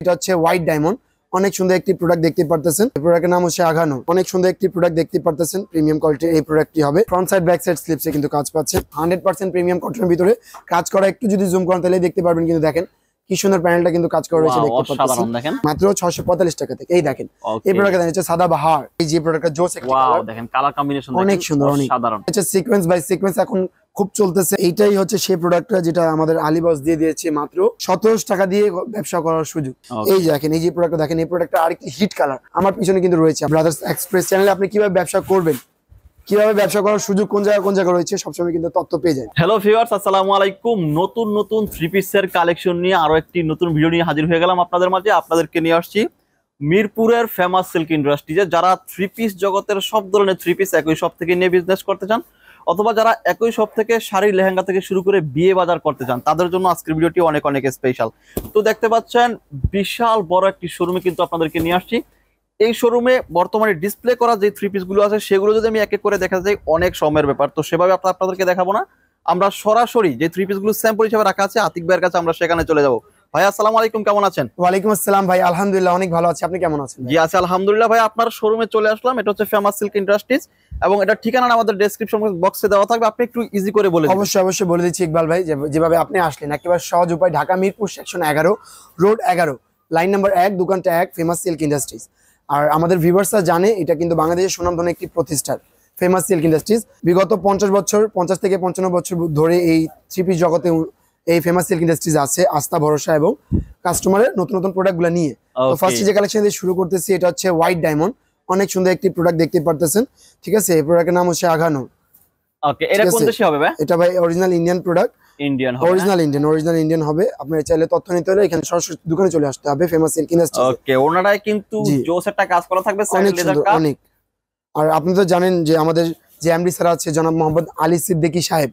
এটা হচ্ছে white diamond, অনেক সুন্দর একটি প্রোডাক্ট দেখতে পারতেছেন। এই প্রোডাক্টের নাম হচ্ছে আগানো, অনেক সুন্দর একটি প্রোডাক্ট দেখতে পারতেছেন। প্রিমিয়াম কোয়ালিটির এই প্রোডাক্টটি হবে। ফ্রন্ট সাইড ব্যাক সাইড স্লিপসে কিন্তু কাজ পাচ্ছে। 100% প্রিমিয়াম কটনের ভিতরে কাজ করা। একটু যদি জুম করেন তাহলে দেখতে পারবেন, কিন্তু দেখেন কি সুন্দর প্যানেলটা কিন্তু কাজ করা রয়েছে, দেখতে পাচ্ছেন মাত্র 645 টাকা থেকে। এই দেখেন এই প্রোডাক্টটা হচ্ছে সাদা বাহার, এই যে প্রোডাক্টটা জোস একটা কালার, দেখেন কালার কম্বিনেশন অনেক সুন্দর, অনেক সাধারণ। এটা সিকোয়েন্স বাই সিকোয়েন্স এখন খুব চলতেছে। এইটাই হচ্ছে সেই প্রোডাক্টটা যেটা আমাদের আলিবস দিয়ে দিয়েছে মাত্র 1700 টাকা দিয়ে ব্যবসা করার সুযোগ। এই দেখেন এই যে প্রোডাক্টটা দেখেন, এই প্রোডাক্টটা আরেকটি হিট কালার আমার পিছনে কিন্তু রয়েছে। ব্রাদার্স এক্সপ্রেস চ্যানেলে আপনি কিভাবে ব্যবসা করবেন, কিভাবে ব্যবসা করার সুযোগ কোন জায়গা রয়েছে সবসময় কিন্তু তথ্য পেয়ে যায়। হ্যালো ভিউয়ার্স, আসসালামু আলাইকুম। নতুন থ্রি পিসের কালেকশন নিয়ে আরো একটি নতুন ভিডিও নিয়ে হাজির হয়ে গেলাম আপনাদের মাঝে। আপনাদেরকে নিয়ে আসছি মিরপুরের ফেমাস সিল্ক ইন্ডাস্ট্রিজে। যারা থ্রি পিস জগতের সব ধরনের থ্রি পিস একই শপ থেকে নিয়ে বিজনেস করতে চান, অথবা যারা একই শপ থেকে শাড়ি লেহেঙ্গা থেকে শুরু করে বিয়ে বাজার করতে চান, তাদের জন্য আজকের ভিডিওটি অনেক স্পেশাল। তো দেখতে পাচ্ছেন বিশাল বড় একটি শোরুমে কিন্তু আপনাদেরকে নিয়ে আসছি। এই শোরুমে বর্তমানে ডিসপ্লে করা যে থ্রি পিস গুলো আছে সেগুলো যদি আমি এক এক করে দেখা যায় অনেক সময়ের ব্যাপার, তো সেভাবে আপনাদেরকে দেখাবো না। আমরা সরাসরি যে থ্রি পিস গুলো স্যাম্পল হিসেবে রাখা আছে আতিক ভাইয়ের কাছে আমরা সেখানে চলে যাবো। ভাই আসসালামু আলাইকুম, কেমন আছেন? ওয়ালাইকুম আসসালাম ভাই, আলহামদুলিল্লাহ অনেক ভালো আছি, আপনি কেমন আছেন? জি আছি আলহামদুলিল্লাহ। ভাই আপনার শোরুমে চলে আসলাম, এটা হচ্ছে ফেমাস সিল্ক ইন্ডাস্ট্রিজ এবং এটা ঠিকানা আমাদের ডেসক্রিপশন বক্সে দেওয়া থাকবে, আপনি একটু ইজি করে বলে দিন। অবশ্যই বলে দিচ্ছি ইকবাল ভাই, যেভাবে আপনি আসলেন একেবারে সহজ উপায়। Dhaka Mirpur section 11 road 11 line number 1 দোকানটা 1 ফেমাস সিল্ক ইন্ডাস্ট্রিজ। আর আমাদের ভিউয়ার্সরা জানে এটা কিন্তু বাংলাদেশের সুনামধন্য একটি প্রতিষ্ঠান ফেমাস সিল্ক ইন্ডাস্ট্রিজ। বিগত 50 থেকে 55 বছর ধরে এই থ্রি পিস জগতে এই ফেমাস সিল্ক ইন্ডাস্ট্রিজ আছে আস্থা ভরসা এবং কাস্টমারের নতুন প্রোডাক্টগুলো নিয়ে। তো ফার্স্ট যে কালেকশন দিয়ে শুরু করতেছি, এটা হচ্ছে হোয়াইট ডায়মন্ড, অনেক সুন্দর একটি প্রোডাক্ট দেখতে পারতেছেন। ঠিক আছে, এই প্রোডাক্টের নাম হচ্ছে আগানো। ওকে, এটা কোন দেশি হবে ভাই? এটা ভাই অরিজিনাল ইন্ডিয়ান প্রোডাক্ট, ইন্ডিয়ান হবে, অরিজিনাল ইন্ডিয়ান হবে। আপনারা চাইলে তথ্য নিতে হলে এখানে সরাসরি দোকানে চলে আসতে হবে ফেমাস সিল্ক ইন্ডাস্ট্রিজ। ওকে, ওনারাই কিন্তু জোস একটা কাজ করা থাকবে, অনেক সুন্দর অনেক। আর আপনি তো জানেন যে আমাদের যে এমডি স্যার আছে জনাব মোহাম্মদ আলী সিদ্দিকী সাহেব,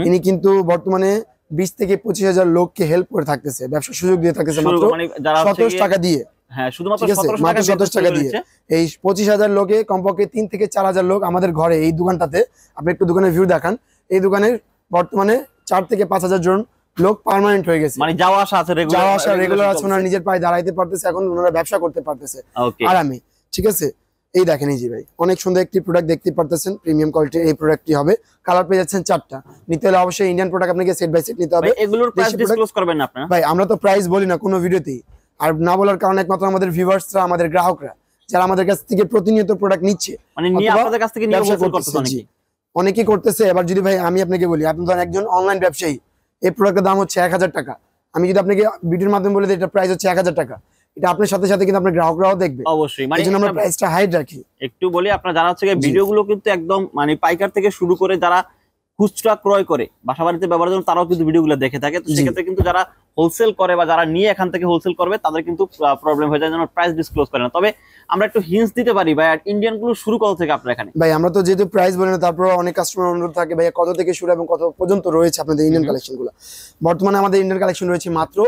ইনি কিন্তু বর্তমানে 20 থেকে 25,000 লোককে হেল্প করে থাকতেছে, ব্যবসার সুযোগ দিয়ে থাকতেছে মাত্র 17 টাকা দিয়ে। হ্যাঁ, শুধুমাত্র 17 টাকা দিয়ে এই 25,000 লোকে কমপক্ষে 3 থেকে 4,000 লোক আমাদের ঘরে এই দোকানটাতে। আপনি একটু দোকানের ভিউ দেখান, এই দোকানের বর্তমানে 4 থেকে 5,000 জন লোক পার্মানেন্ট হয়ে গেছে, মানে যাওয়া আসা রেগুলার আছে, ওনারা নিজের পায়ে দাঁড়াইতে পারতেছে, এখন ওনারা ব্যবসা করতে পারতেছে আরামে। ঠিক আছে, এই দেখেন এই যে ভাই অনেক সুন্দর একটি প্রোডাক্ট দেখতে পারতেছেন, প্রিমিয়াম কোয়ালিটির এই প্রোডাক্টটি হবে। কালার পেয়ে যাচ্ছেন 4টা। নিতে হলে অবশ্যই ইন্ডিয়ান প্রোডাক্ট আপনাকে সেট বাই সেট নিতে হবে। এগুলোর প্রাইস ডিসক্লোজ করবেন না আপনারা? ভাই আমরা তো প্রাইস বলি না কোনো ভিডিওতেই, আর না বলার কারণে একমাত্র আমাদের ভিউয়ার্সরা, আমাদের গ্রাহকরা যারা আমাদের কাছ থেকে প্রতিনিয়ত প্রোডাক্ট নিচ্ছে, মানে নিয়ে আপনাদের কাছ থেকে নিয়ে হোলসেল করতেছে, অনেকেই করতেছে। এবার যদি ভাই আমি আপনাকে বলি, আপনি ধরেন একজন অনলাইন ব্যবসায়ী, এই প্রোডাক্টের দাম হচ্ছে 1000 টাকা, আমি যদি আপনাকে ভিডিওর মাধ্যমে বলে দিই এটা প্রাইস হচ্ছে 1000 টাকা, এটা আপনার সাথে কিন্তু আপনার গ্রাহকরাও দেখবে অবশ্যই। মানে এইজন্য আমরা প্রাইসটা হাইড রাখি। একটু বলি, আপনারা যারা হচ্ছে ভিডিওগুলো কিন্তু একদম মানে পাইকার থেকে শুরু করে যারা খুচরা ক্রয় করে বাসা বাড়িতে ব্যবহারের জন্য তারাও কিন্তু ভিডিওগুলো দেখে থাকে। তো সেক্ষেত্রে কিন্তু যারা হোলসেল করে বা যারা নিয়ে এখান থেকে হোলসেল করবে তাদের কিন্তু প্রবলেম হয়ে যায়, যেন প্রাইস ডিসক্লোজ করে না। তবে আমরা একটু হিন্টস দিতে পারি ভাই, ইন্ডিয়ান গুলো শুরু কত থেকে আপনার এখানে? ভাই আমরা তো যেহেতু প্রাইস বলি না, তারপর অনেক কাস্টমার অনুরোধ থাকে ভাই কত থেকে শুরু এবং কত পর্যন্ত রয়েছে আপনাদের ইন্ডিয়ান কালেকশন গুলো। বর্তমানে আমাদের ইন্ডিয়ান কালেকশন রয়েছে মাত্র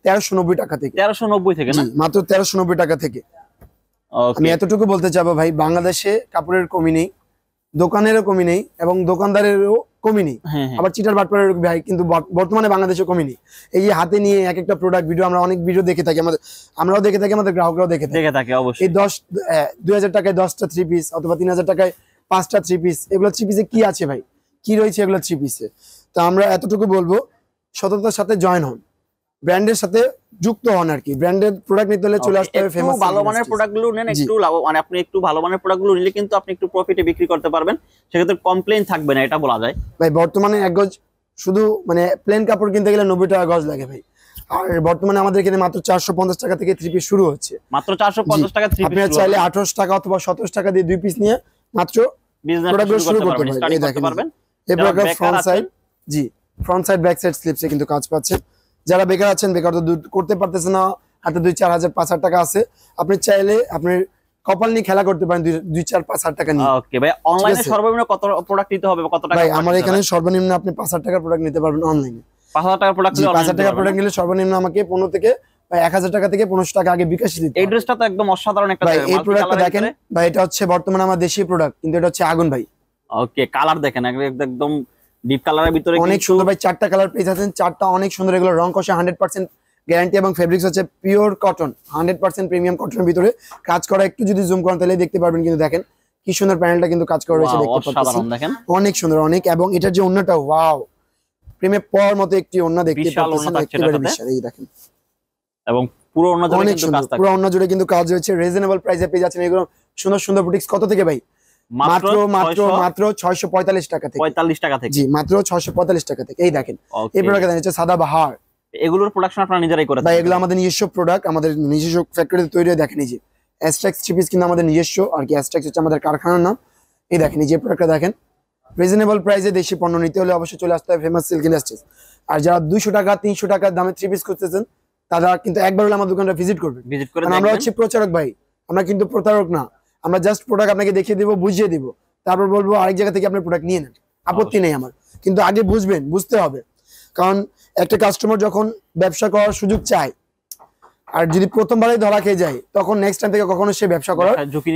1390 টাকা থেকে। 1390 থেকে না? মাত্র 1390 টাকা থেকে। আমি এতটুকু বলতে চাবো ভাই, বাংলাদেশে কাপড়ের কমি নেই, দোকানেরও কমি নেই এবং দোকানদারেরও কমি নেই, আবার চিটার বাটপারের ভাই কিন্তু বর্তমানে বাংলাদেশে কমি নেই। এই যে হাতে নিয়ে এক একটা প্রোডাক্ট ভিডিও আমরা অনেক ভিডিও দেখে থাকি, আমরাও দেখে থাকি, আমাদের গ্রাহকরাও দেখে থাকে অবশ্যই। এই 2000 টাকায় 10টা থ্রি পিস অথবা 3000 টাকায় 5টা থ্রি পিস, এগুলো থ্রি পিসে কি আছে ভাই, কি রয়েছে এগুলো থ্রি পিসে? তো আমরা এতটুকু বলবো, সততার সাথে জয়েন হন, ব্র্যান্ডের সাথে যুক্ত হন আর কি। ব্র্যান্ডেড প্রোডাক্ট নিতে হলে চলে আসতে হবে ফেমাস। ভালো মানের প্রোডাক্টগুলো নেন, একটু মানে আপনি একটু ভালো মানের প্রোডাক্টগুলো নিলে কিন্তু আপনি একটু প্রফিটে বিক্রি করতে পারবেন, সেক্ষেত্রে কমপ্লেইন থাকবে না, এটা বলা যায় ভাই। বর্তমানে এক গজ শুধু মানে প্লেন কাপড় কিনতে গেলে 90 টাকা গজ লাগে ভাই, আর বর্তমানে আমাদের এখানে মাত্র 450 টাকা থেকে থ্রি পিস শুরু হচ্ছে। মাত্র 450 টাকা থ্রি পিস। আপনি চাইলে 28 টাকা অথবা 27 টাকা দিয়ে 2 পিস নিয়ে মাত্র বিজনেস শুরু করতে পারবেন। এই product front side, front side back side স্লিপসে কিন্তু কাজ পাচ্ছেন। যারা বেকার আছেন, বেকার তো করতে পারতেছে না, হাতে 2-4 5,000 টাকা আছে, আপনি চাইলে আপনি কপাল নিয়ে খেলা করতে পারেন 2-4-5,000 টাকা নিয়ে। ওকে ভাই, অনলাইনে সর্বনিম্ন কত প্রোডাক্ট নিতে হবে, কত টাকা? ভাই আমার এখানে সর্বনিম্ন আপনি 5,000 টাকার প্রোডাক্ট নিতে পারবেন অনলাইনে। 5,000 টাকার প্রোডাক্ট নিলে 5,000 টাকার প্রোডাক্ট নিলে সর্বনিম্ন আমাকে 15 থেকে 1000 টাকা থেকে 1500 টাকা আগে বিকাশ দিতে। এই ড্রেসটা তো একদম অসাধারণ একটা। ভাই এই প্রোডাক্টটা দেখেন ভাই, এটা হচ্ছে বর্তমানে আমার দেশি প্রোডাক্ট, কিন্তু এটা হচ্ছে আগুন ভাই। ওকে, কালার দেখেন একদম ডিপ কালারের ভিতরে অনেক সুন্দর ভাই। 4টা কালার পেয়ে যাচ্ছেন, 4টা অনেক সুন্দর। এগুলো রং কষে 100% গ্যারান্টি এবং ফেব্রিক্স হচ্ছে পিওর কটন, 100% প্রিমিয়াম কটনের ভিতরে কাজ করা। একটু যদি জুম করেন তাহলে দেখতে পারবেন, কিন্তু দেখেন কি সুন্দর প্যানেলটা কিন্তু কাজ করা রয়েছে, দেখতে পাচ্ছেন অনেক সুন্দর অনেক। এবং এটার যে ওন্নাটা, ওয়াও, প্রেমে পড়ার মতো একটি ওন্না দেখতে পাচ্ছেন, একেবারে বিশাল। এই দেখেন, এবং পুরো ওন্না জুড়ে কিন্তু কাজ থাকে, পুরো ওন্না জুড়ে কিন্তু কাজ হয়েছে। রিজনেবল প্রাইসে পেয়ে যাচ্ছেন এগুলো সুন্দর সুন্দর বুটিক্স। কত থেকে ভাই? মাত্র মাত্র মাত্র 645 টাকা থেকে। 45 টাকা থেকে, জি মাত্র 645 টাকা থেকে। এই দেখেন এই প্রোডাক্ট হচ্ছে সাদাবাহার। এগুলোর প্রোডাকশন আপনারা নিজেরাই করেন? ভাই এগুলো আমাদের নিজস্ব প্রোডাক্ট, আমাদের নিজস্ব ফ্যাক্টরিতে তৈরি হয়। দেখেন এই যে অ্যাস্ট্রাক্স থ্রি পিস কিন্তু আমাদের নিজস্ব, আর কি অ্যাস্ট্রাক্স হচ্ছে আমাদের কারখানার নাম। এই দেখেন এই যে প্রোডাক্টটা দেখেন, রিজনেবল প্রাইসে দেশি পণ্য নিতে হলে অবশ্যই চলে আসতে হবে ফেমাস সিল্ক ইন্ডাস্ট্রিজ। আর যারা 200 টাকা 300 টাকার দামে থ্রি পিস করতেছেন, তারা কিন্তু একবার হলে আমার দোকানটা ভিজিট করবেন। আমরা হচ্ছে প্রচারক ভাই, আমরা কিন্তু প্রতারক না। আমরা জাস্ট প্রোডাক্ট আপনাকে দেখিয়ে দিব, বুঝিয়ে দিব, তারপর বলবো আরেক জায়গা থেকে আপনি প্রোডাক্ট নিয়ে নেন, আপত্তি নেই আমার। কিন্তু আগে বুঝবেন, বুঝতে হবে। কারণ একটা কাস্টমার যখন ব্যবসা করার সুযোগ চায়, আর যদি প্রথমবারই ধরা খেয়ে যায়, তখন নেক্সট টাইম থেকে কখনো সে ব্যবসা করার ঝুঁকি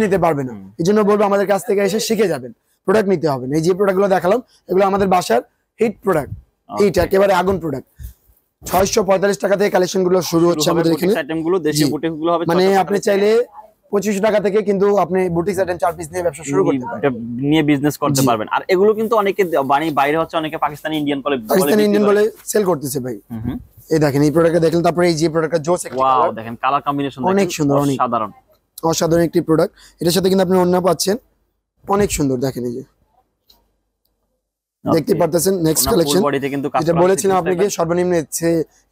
নিতে পারবে না। এই জন্য বলবো আমাদের কাছ থেকে এসে শিখে যাবেন, প্রোডাক্ট নিতে হবে না। এই যে প্রোডাক্টগুলো দেখালাম, এগুলো আমাদের বাসার হিট প্রোডাক্ট, হিট একেবারে আগুন প্রোডাক্ট। 645 টাকা থেকে কালেকশন গুলো শুরু হচ্ছে আমাদের এখানে। মানে আপনি চাইলে 2500 টাকা থেকে কিন্তু আপনি বুটিক আইটেম 4 পিস নিয়ে ব্যবসা শুরু করতে পারবেন, নিয়ে বিজনেস করতে পারবেন। আর এগুলো কিন্তু অনেকে বাইরে হচ্ছে, অনেকে পাকিস্তানি ইন্ডিয়ান বলে সেল করতেছে ভাই। এই দেখেন এই প্রোডাক্টটা দেখেন, তারপরে এই যে প্রোডাক্টটা জোস একটা ওয়াও, দেখেন কালার কম্বিনেশন অনেক সুন্দর, অনেক অসাধারণ একটি প্রোডাক্ট। এটার সাথে কিন্তু আপনি ওন্না পাচ্ছেন, অনেক সুন্দর। দেখেন এই যে দেখতে পারতেছেন নেক্সট কালেকশন, এটা বলেছিলাম আপনাকে সর্বনিম্ন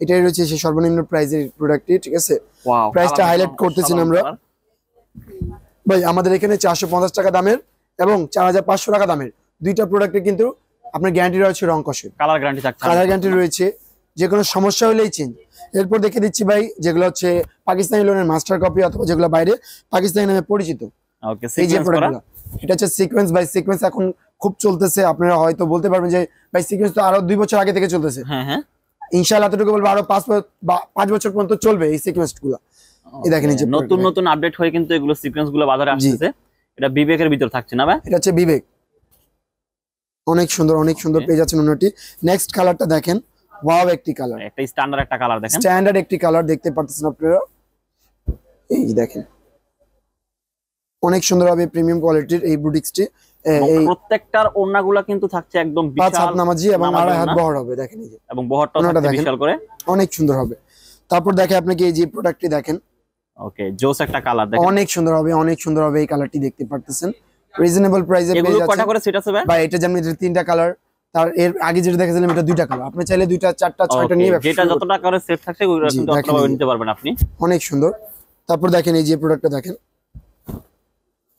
এটাই রয়েছে সেই সর্বনিম্ন প্রাইসের প্রোডাক্টটি, ঠিক আছে? প্রাইসটা হাইলাইট করতেছি আমরা ভাই। আমাদের এখানে 450 টাকা দামের এবং 4500 টাকা দামের দুইটা প্রোডাক্টে কিন্তু আপনার গ্যারান্টি রয়েছে, রং কষে কালার গ্যারান্টি থাকছে, কালার গ্যারান্টি রয়েছে, যে কোনো সমস্যা হলেই চেঞ্জ। এরপর দেখে দিচ্ছি ভাই যেগুলো হচ্ছে পাকিস্তানি লোনের মাস্টার কপি, অথবা যেগুলো বাইরে পাকিস্তানি নামে পরিচিত। এই যে প্রোডাক্টগুলো, এটা হচ্ছে সিকোয়েন্স বাই সিকোয়েন্স, এখন খুব চলতেছে। আপনারা হয়তো বলতে পারবেন যে ভাই সিকোয়েন্স তো আরো 2 বছর আগে থেকে চলতেছে। হ্যাঁ, ইনশাআল্লাহ এতটুকু বলবো আরো 5 বছর পর্যন্ত চলবে এই সিকোয়েন্স গুলো। এই দেখেন এই যে নতুন নতুন আপডেট হয়ে কিন্তু এগুলো সিকোয়েন্স গুলো বাজারে আসছে। এটা বিবেকের ভিতর থাকছে না ভাই? এটা হচ্ছে বিবেক, অনেক সুন্দর, অনেক সুন্দর পেয়ে যাচ্ছেন ওনাটি। নেক্সট কালারটা দেখেন, ওয়াও একটি কালার, একটা স্ট্যান্ডার্ড একটা কালার দেখেন, স্ট্যান্ডার্ড একটি কালার দেখতে পাচ্ছেন আপনারা। এই দেখেন অনেক সুন্দর হবে, প্রিমিয়াম কোয়ালিটির এই বুটিক্সটি। এই প্রত্যেকটার ওন্নাগুলো কিন্তু থাকছে একদম বিশাল 5 হাত নামাজি এবং 2.5 হাত বহর হবে। দেখেন এই যে, এবং বহরটাও থাকছে বিশাল করে, অনেক সুন্দর হবে। তারপর দেখে আপনাকে এই যে প্রোডাক্টটি দেখেন, ওকে জোস একটা কালার দেখেন, অনেক সুন্দর হবে, অনেক সুন্দর হবে। এই কালারটি দেখতে পারতেছেন রিজনেবল প্রাইসে পেয়ে যাচ্ছেন। এগুলো কয়টা করে সেট আছে ভাই? এটা যেমন 3টা কালার, তার এর আগে যেটা দেখাছিলাম এটা 2টা কালার। আপনি চাইলে 2টা 4টা 6টা নিয়ে ব্যবসা, যেটা যত টাকা করে সেট থাকছে ওগুলো কিন্তু আপনারা নিতে পারবেন আপনি। অনেক সুন্দর। তারপর দেখেন এই যে প্রোডাক্টটা দেখেন,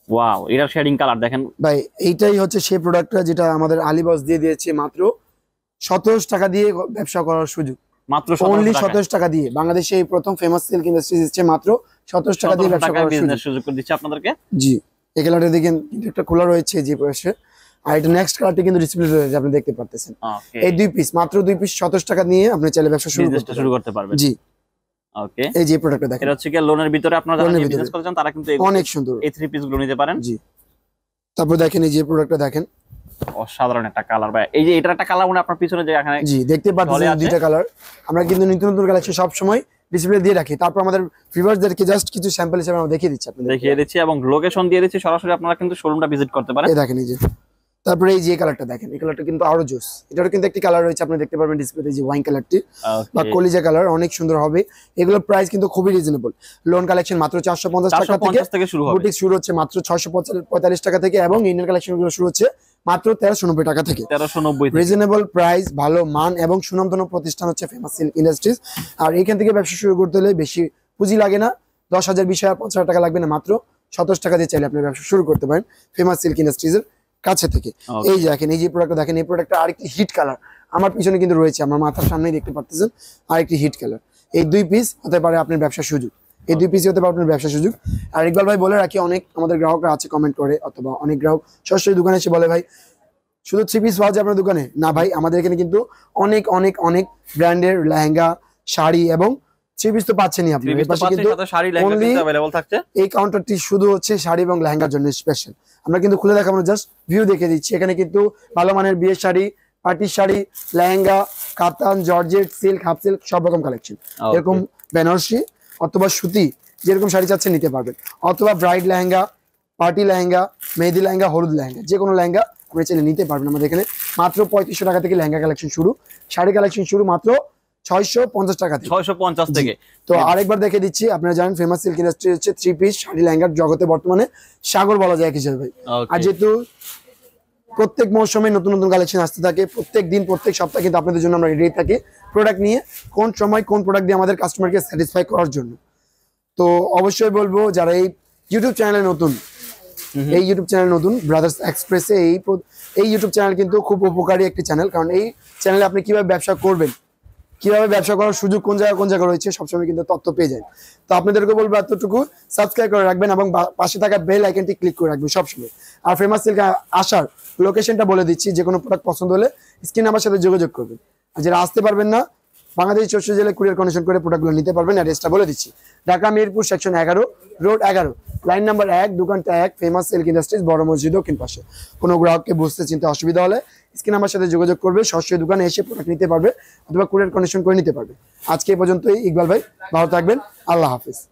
ওয়াও, এটার শেডিং কালার দেখেন ভাই। এইটাই হচ্ছে সেই প্রোডাক্টটা যেটা আমাদের আলিবস দিয়ে দিয়েছে মাত্র 17 টাকা দিয়ে ব্যবসা করার সুযোগ, মাত্র অনলি 17 টাকা দিয়ে। বাংলাদেশে এই প্রথম ফেমাস সিল্ক ইন্ডাস্ট্রিজ দিচ্ছে মাত্র 17 টাকা দিয়ে ব্যবসা করার সুযোগ করে দিচ্ছে আপনাদেরকে। জি, এই কালারটা দেখেন কিন্তু একটা খোলা রয়েছে যে পাশে, আর এটা নেক্সট কালারটি কিন্তু ডিসপ্লে রয়েছে, আপনি দেখতে পারতেছেন। এই 2 পিস মাত্র 2 পিস 27 টাকা নিয়ে আপনি চাইলে ব্যবসা শুরু করতে পারবেন। জি, ওকে। এই যে প্রোডাক্টটা দেখেন, এটা হচ্ছে কি লোনের ভিতরে আপনারা যারা বিজনেস করতে চান তারা কিন্তু অনেক সুন্দর এই 3 পিস গুলো নিতে পারেন। জি, তারপর দেখেন এই যে প্রোডাক্টটা দেখেন, অসাধারণ একটা কালার ভাই। এই যে এটার একটা কালার মনে আপনার পিছনে যে এখানে, জি দেখতে পাচ্ছেন 2টা কালার। আমরা কিন্তু নতুন নতুন কালেকশন সব সময় ডিসপ্লে দিয়ে রাখি, তারপর আমাদের ভিউয়ারদেরকে জাস্ট কিছু স্যাম্পল হিসেবে আমরা দেখিয়ে দিচ্ছি, আপনাদের দেখিয়ে দিচ্ছি এবং লোকেশন দিয়ে দিচ্ছি, সরাসরি আপনারা কিন্তু শোরুমটা ভিজিট করতে পারেন। এই দেখেন এই যে, তারপরে এই যে কালারটা দেখেন, এই কালারটা কিন্তু আরো জোস। এটারও কিন্তু একটি কালার রয়েছে, আপনি দেখতে পারবেন ডিসপ্লেতে, যে ওয়াইন কালারটি বা কলিজা কালার, অনেক সুন্দর হবে। এগুলোর প্রাইস কিন্তু খুবই রিজনেবল। লোন কালেকশন মাত্র 450 টাকা থেকে শুরু হবে, বুটিক শুরু হচ্ছে মাত্র 645 টাকা থেকে, এবং ইন্ডিয়ান কালেকশন গুলো শুরু হচ্ছে মাত্র 1390 টাকা থেকে। 1390 রিজনেবল প্রাইস, ভালো মান এবং সুনামধন্য প্রতিষ্ঠান হচ্ছে ফেমাস সিল্ক ইন্ডাস্ট্রিজ। আর এখান থেকে ব্যবসা শুরু করতে হলে বেশি পুঁজি লাগে না, 10,000 20,000 50,000 টাকা লাগবে না, মাত্র 27 টাকা দিয়ে চাইলে আপনি ব্যবসা শুরু করতে পারেন ফেমাস সিল্ক ইন্ডাস্ট্রিজের কাছে থেকে। এই যে দেখেন এই যে প্রোডাক্টটা দেখেন, এই প্রোডাক্টটা আরেকটি হিট কালার আমার পিছনে কিন্তু রয়েছে, আমার মাথার সামনেই দেখতে পাচ্ছেন আরেকটি হিট কালার। এই 2 পিস হতে পারে আপনার ব্যবসার সুযোগ, এই 2 পিস হতে পারে আপনার ব্যবসার সুযোগ। আর ইকবাল ভাই বলে রাখি, অনেক আমাদের গ্রাহকরা আছে কমেন্ট করে, অথবা অনেক গ্রাহক সরাসরি দোকানে এসে বলে ভাই শুধু 3 পিস পাওয়া যায় আপনার দোকানে? না ভাই, আমাদের এখানে কিন্তু অনেক অনেক অনেক ব্র্যান্ডের লেহেঙ্গা, শাড়ি এবং 3 পিস তো পাচ্ছেনই আপনি। এই পাশে কিন্তু শাড়ি লেহেঙ্গা কিন্তু अवेलेबल থাকছে। এই কাউন্টারটি শুধু হচ্ছে শাড়ি এবং লেহেঙ্গার জন্য স্পেশাল। আমরা কিন্তু খুলে দেখাবো, জাস্ট ভিউ দেখে দিচ্ছি। এখানে কিন্তু ভালো মানের বিয়ের শাড়ি, পার্টি শাড়ি, লেহেঙ্গা, কাতান, জর্জেট, সিল্ক, হাফ সিল্ক সব রকম কালেকশন। এরকম বেনারসি অথবা সুতি যেরকম শাড়ি চাচ্ছেন নিতে পারবেন, অথবা ব্রাইড লেহেঙ্গা, পার্টি লেহেঙ্গা, মেহেদি লেহেঙ্গা, হলুদ লেহেঙ্গা, যে কোনো লেহেঙ্গা আপনি চাইলে নিতে পারবেন। আমাদের এখানে মাত্র 3500 টাকা থেকে লেহেঙ্গা কালেকশন শুরু, শাড়ি কালেকশন শুরু মাত্র 650 টাকা থেকে। 650 থেকে। তো আরেকবার দেখে দিচ্ছি, আপনারা জানেন ফেমাস সিল্ক ইন্ডাস্ট্রি হচ্ছে 3 পিস শাড়ি লেহেঙ্গার জগতে বর্তমানে সাগর বলা যায় এক হিসেবে ভাই। আর যেহেতু প্রত্যেক মৌসুমে নতুন নতুন কালেকশন আসতে থাকে, প্রত্যেক দিন প্রত্যেক সপ্তাহে কিন্তু আপনাদের জন্য আমরা রেডি থাকি প্রোডাক্ট নিয়ে, কোন সময় কোন প্রোডাক্ট দিয়ে আমাদের কাস্টমারকে স্যাটিসফাই করার জন্য। তো অবশ্যই বলবো যারা এই ইউটিউব চ্যানেলে নতুন, ব্রাদার্স এক্সপ্রেসে এই ইউটিউব চ্যানেল কিন্তু খুব উপকারী একটি চ্যানেল, কারণ এই চ্যানেলে আপনি কিভাবে ব্যবসা করবেন, কিভাবে ব্যবসা করার সুযোগ কোন জায়গায় রয়েছে সবসময় কিন্তু তথ্য পেয়ে যায়। তো আপনাদেরকে বলবো এতটুকু সাবস্ক্রাইব করে রাখবেন এবং পাশে থাকা বেল আইকনটি ক্লিক করে রাখবেন সবসময়। আর ফেমাস সিল্ক আসার লোকেশনটা বলে দিচ্ছি, যে কোনো প্রোডাক্ট পছন্দ হলে স্ক্রিন আমার সাথে যোগাযোগ করবেন। আর যারা আসতে পারবেন না, বাংলাদেশ 64 জেলায় কুরিয়ার কন্ডিশন করে প্রোডাক্টগুলো নিতে পারবেন। অ্যাড্রেসটা বলে দিচ্ছি, Dhaka Mirpur section 11 road 11 line number 1 দোকানটা 1 ফেমাস সিল্ক ইন্ডাস্ট্রিজ বড় মসজিদ দক্ষিণ পাশে। কোনো গ্রাহককে বুঝতে চিনতে অসুবিধা হলে স্ক্রিন আমার সাথে যোগাযোগ করবে, সরাসরি দোকানে এসে প্রোডাক্ট নিতে পারবে অথবা কুরিয়ার কন্ডিশন করে নিতে পারবে। আজকে এই পর্যন্তই। ইকবাল ভাই ভালো থাকবেন, আল্লাহ হাফিজ।